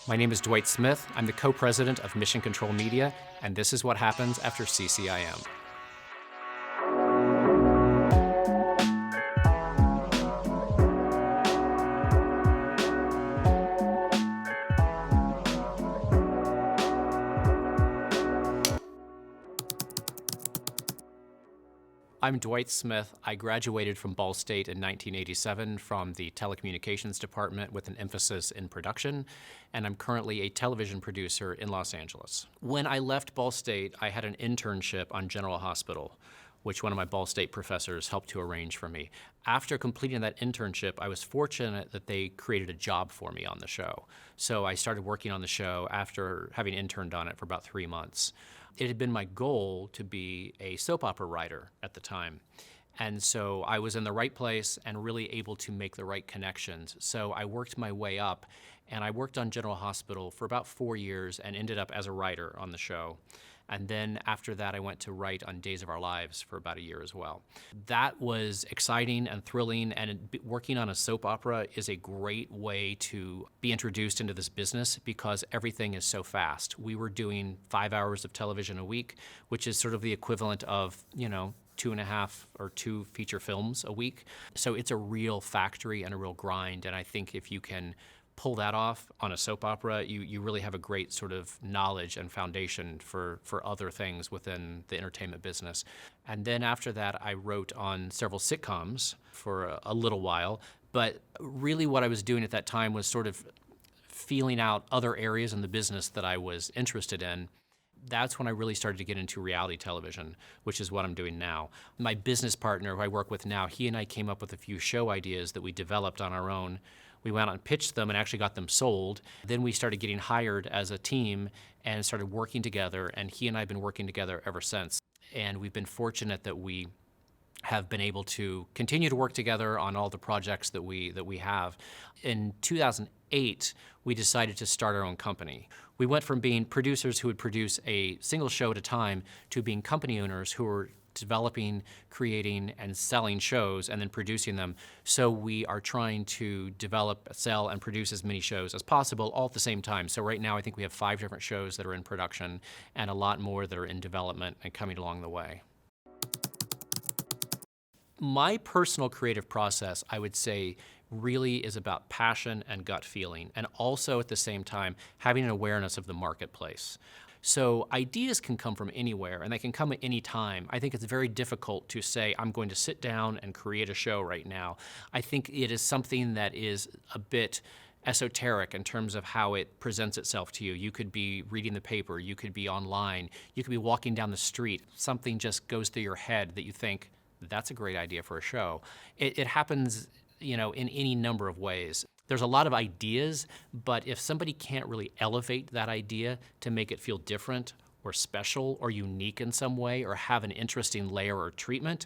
My name is Dwight Smith. I'm the co-president of Mission Control Media, and this is what happens after CCIM. I'm Dwight Smith. I graduated from Ball State in 1987 from the telecommunications department with an emphasis in production, and I'm currently a television producer in Los Angeles. When I left Ball State, I had an internship on General Hospital, which one of my Ball State professors helped to arrange for me. After completing that internship, I was fortunate that they created a job for me on the show. So I started working on the show after having interned on it for about 3 months. It had been my goal to be a soap opera writer at the time. And so I was in the right place and really able to make the right connections. So I worked my way up, and I worked on General Hospital for about 4 years and ended up as a writer on the show. And then after that, I went to write on Days of Our Lives for about a year as well. That was exciting and thrilling, and working on a soap opera is a great way to be introduced into this business because everything is so fast. We were doing 5 hours of television a week, which is sort of the equivalent of, 2.5 or 2 feature films a week. So it's a real factory and a real grind, and I think if you can pull that off on a soap opera, you really have a great sort of knowledge and foundation for other things within the entertainment business. And then after that, I wrote on several sitcoms for a little while, but really what I was doing at that time was sort of feeling out other areas in the business that I was interested in. That's when I really started to get into reality television, which is what I'm doing now. My business partner, who I work with now, he and I came up with a few show ideas that we developed on our own. We went out and pitched them and actually got them sold. Then we started getting hired as a team and started working together, and he and I have been working together ever since. And we've been fortunate that we have been able to continue to work together on all the projects that we have. In 2008, we decided to start our own company. We went from being producers who would produce a single show at a time to being company owners who were developing, creating, and selling shows and then producing them. So we are trying to develop, sell, and produce as many shows as possible all at the same time. So right now I think we have 5 different shows that are in production and a lot more that are in development and coming along the way. My personal creative process, I would say, really is about passion and gut feeling, and also at the same time having an awareness of the marketplace. So ideas can come from anywhere, and they can come at any time. I think it's very difficult to say, I'm going to sit down and create a show right now. I think it is something that is a bit esoteric in terms of how it presents itself to you. You could be reading the paper, you could be online, you could be walking down the street. Something just goes through your head that you think, that's a great idea for a show. It happens, in any number of ways. There's a lot of ideas, but if somebody can't really elevate that idea to make it feel different or special or unique in some way or have an interesting layer or treatment,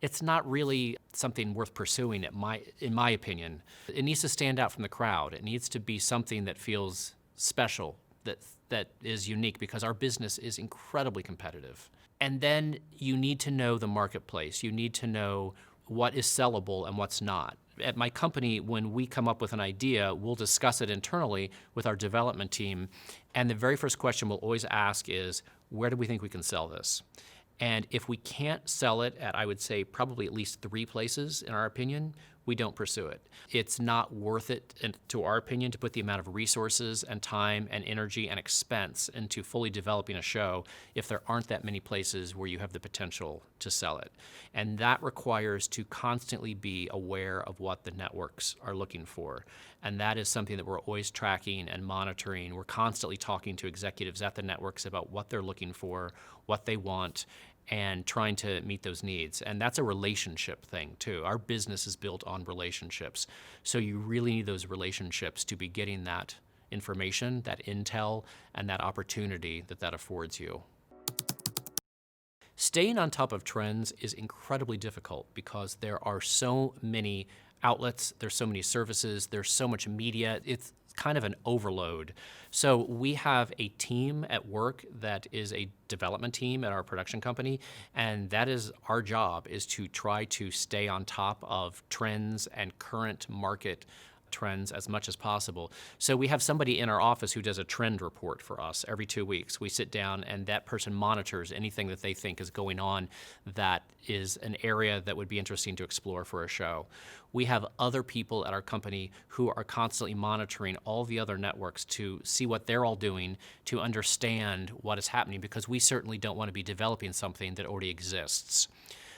it's not really something worth pursuing in my opinion. It needs to stand out from the crowd. It needs to be something that feels special, that is unique, because our business is incredibly competitive. And then you need to know the marketplace. You need to know what is sellable and what's not. At my company, when we come up with an idea, we'll discuss it internally with our development team. And the very first question we'll always ask is, where do we think we can sell this? And if we can't sell it at, I would say, probably at least 3 places, in our opinion, we don't pursue it. It's not worth it, to our opinion, to put the amount of resources and time and energy and expense into fully developing a show if there aren't that many places where you have the potential to sell it. And that requires to constantly be aware of what the networks are looking for. And that is something that we're always tracking and monitoring. We're constantly talking to executives at the networks about what they're looking for, what they want, and trying to meet those needs. And that's a relationship thing too. Our business is built on relationships. So you really need those relationships to be getting that information, that intel, and that opportunity that affords you. Staying on top of trends is incredibly difficult because there are so many outlets, there's so many services, there's so much media. It's kind of an overload. So we have a team at work that is a development team at our production company, and that is our job, is to try to stay on top of trends and current market trends as much as possible. So we have somebody in our office who does a trend report for us every 2 weeks. We sit down and that person monitors anything that they think is going on that is an area that would be interesting to explore for a show. We have other people at our company who are constantly monitoring all the other networks to see what they're all doing, to understand what is happening, because we certainly don't want to be developing something that already exists.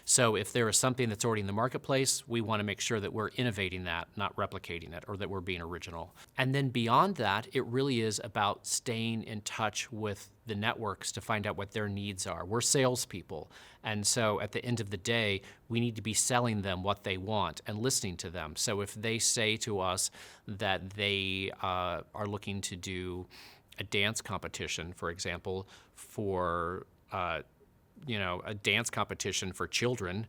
So if there is something that's already in the marketplace, we want to make sure that we're innovating that, not replicating it, or that we're being original. And then beyond that, it really is about staying in touch with the networks to find out what their needs are. We're salespeople, and so at the end of the day, we need to be selling them what they want and listening to them. So if they say to us that they are looking to do a dance competition, for example, for a dance competition for children,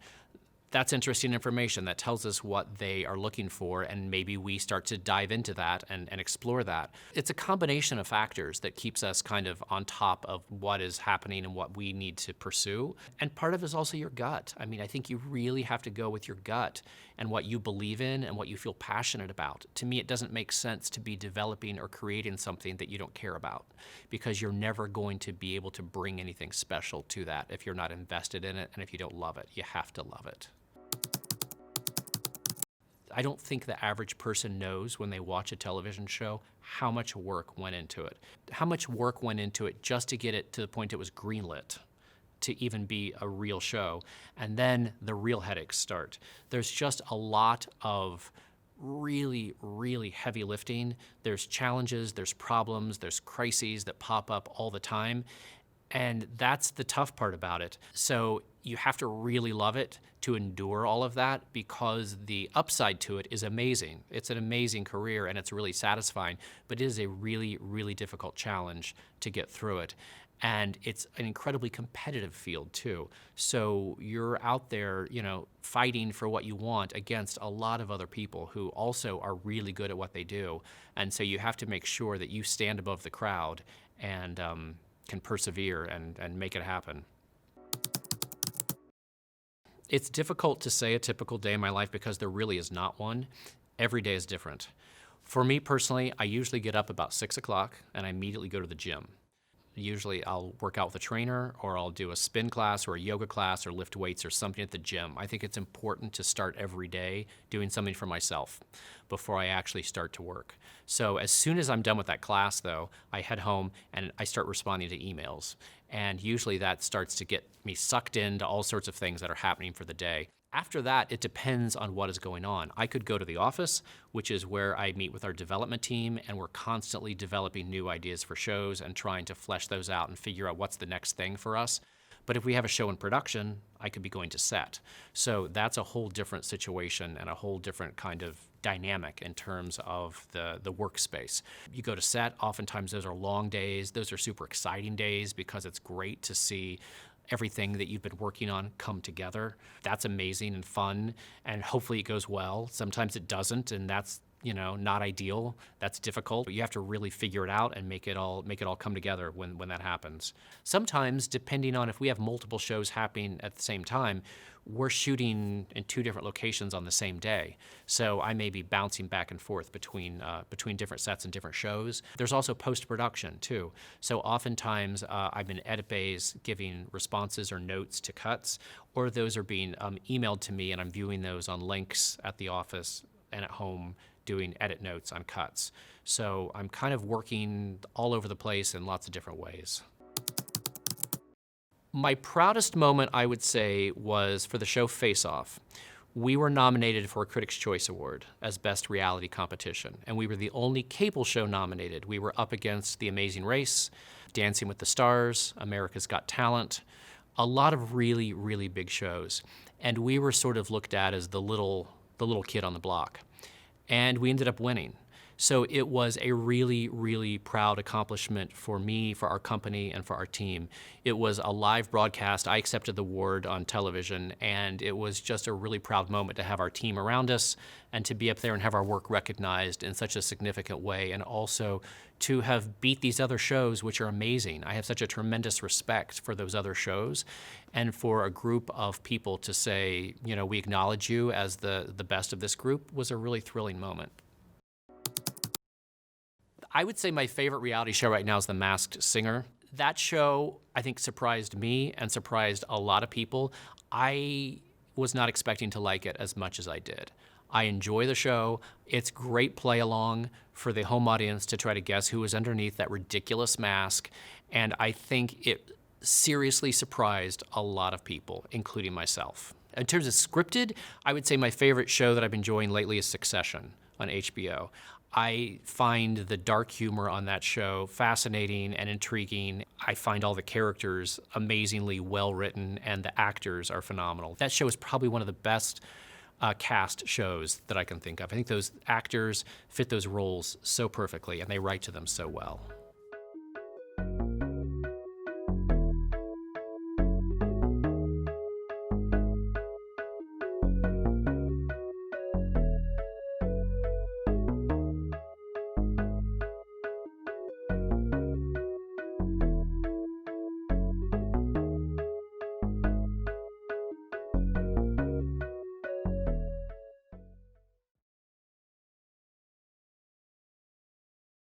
that's interesting information. That tells us what they are looking for, and maybe we start to dive into that and explore that. It's a combination of factors that keeps us kind of on top of what is happening and what we need to pursue. And part of it is also your gut. I mean, I think you really have to go with your gut and what you believe in and what you feel passionate about. To me, it doesn't make sense to be developing or creating something that you don't care about, because you're never going to be able to bring anything special to that if you're not invested in it and if you don't love it. You have to love it. I don't think the average person knows when they watch a television show how much work went into it. How much work went into it just to get it to the point it was greenlit to even be a real show. And then the real headaches start. There's just a lot of really, really heavy lifting. There's challenges, there's problems, there's crises that pop up all the time. And that's the tough part about it. So you have to really love it to endure all of that, because the upside to it is amazing. It's an amazing career and it's really satisfying, but it is a really, really difficult challenge to get through it. And it's an incredibly competitive field too. So you're out there, fighting for what you want against a lot of other people who also are really good at what they do. And so you have to make sure that you stand above the crowd and can persevere and make it happen. It's difficult to say a typical day in my life because there really is not one. Every day is different. For me personally, I usually get up about 6 o'clock and I immediately go to the gym. Usually I'll work out with a trainer, or I'll do a spin class or a yoga class or lift weights or something at the gym. I think it's important to start every day doing something for myself before I actually start to work. So as soon as I'm done with that class though, I head home and I start responding to emails. And usually that starts to get me sucked into all sorts of things that are happening for the day. After that, it depends on what is going on. I could go to the office, which is where I meet with our development team, and we're constantly developing new ideas for shows and trying to flesh those out and figure out what's the next thing for us. But if we have a show in production, I could be going to set. So that's a whole different situation and a whole different kind of dynamic in terms of the workspace. You go to set, oftentimes those are long days. Those are super exciting days because it's great to see everything that you've been working on come together. That's amazing and fun, and hopefully it goes well. Sometimes it doesn't, and that's not ideal. That's difficult, but you have to really figure it out and make it all come together when that happens. Sometimes, depending on if we have multiple shows happening at the same time, we're shooting in 2 different locations on the same day. So I may be bouncing back and forth between different sets and different shows. There's also post-production too. So oftentimes I'm in edit bays giving responses or notes to cuts, or those are being emailed to me and I'm viewing those on links at the office and at home, doing edit notes on cuts. So I'm kind of working all over the place in lots of different ways. My proudest moment, I would say, was for the show Face Off. We were nominated for a Critics' Choice Award as Best Reality Competition, and we were the only cable show nominated. We were up against The Amazing Race, Dancing with the Stars, America's Got Talent, a lot of really, really big shows. And we were sort of looked at as the little kid on the block. And we ended up winning. So it was a really, really proud accomplishment for me, for our company, and for our team. It was a live broadcast. I accepted the award on television, and it was just a really proud moment to have our team around us and to be up there and have our work recognized in such a significant way, and also to have beat these other shows, which are amazing. I have such a tremendous respect for those other shows, and for a group of people to say, we acknowledge you as the best of this group was a really thrilling moment. I would say my favorite reality show right now is The Masked Singer. That show, I think, surprised me and surprised a lot of people. I was not expecting to like it as much as I did. I enjoy the show. It's great play along for the home audience to try to guess who is underneath that ridiculous mask. And I think it seriously surprised a lot of people, including myself. In terms of scripted, I would say my favorite show that I've been enjoying lately is Succession on HBO. I find the dark humor on that show fascinating and intriguing. I find all the characters amazingly well written, and the actors are phenomenal. That show is probably one of the best cast shows that I can think of. I think those actors fit those roles so perfectly, and they write to them so well.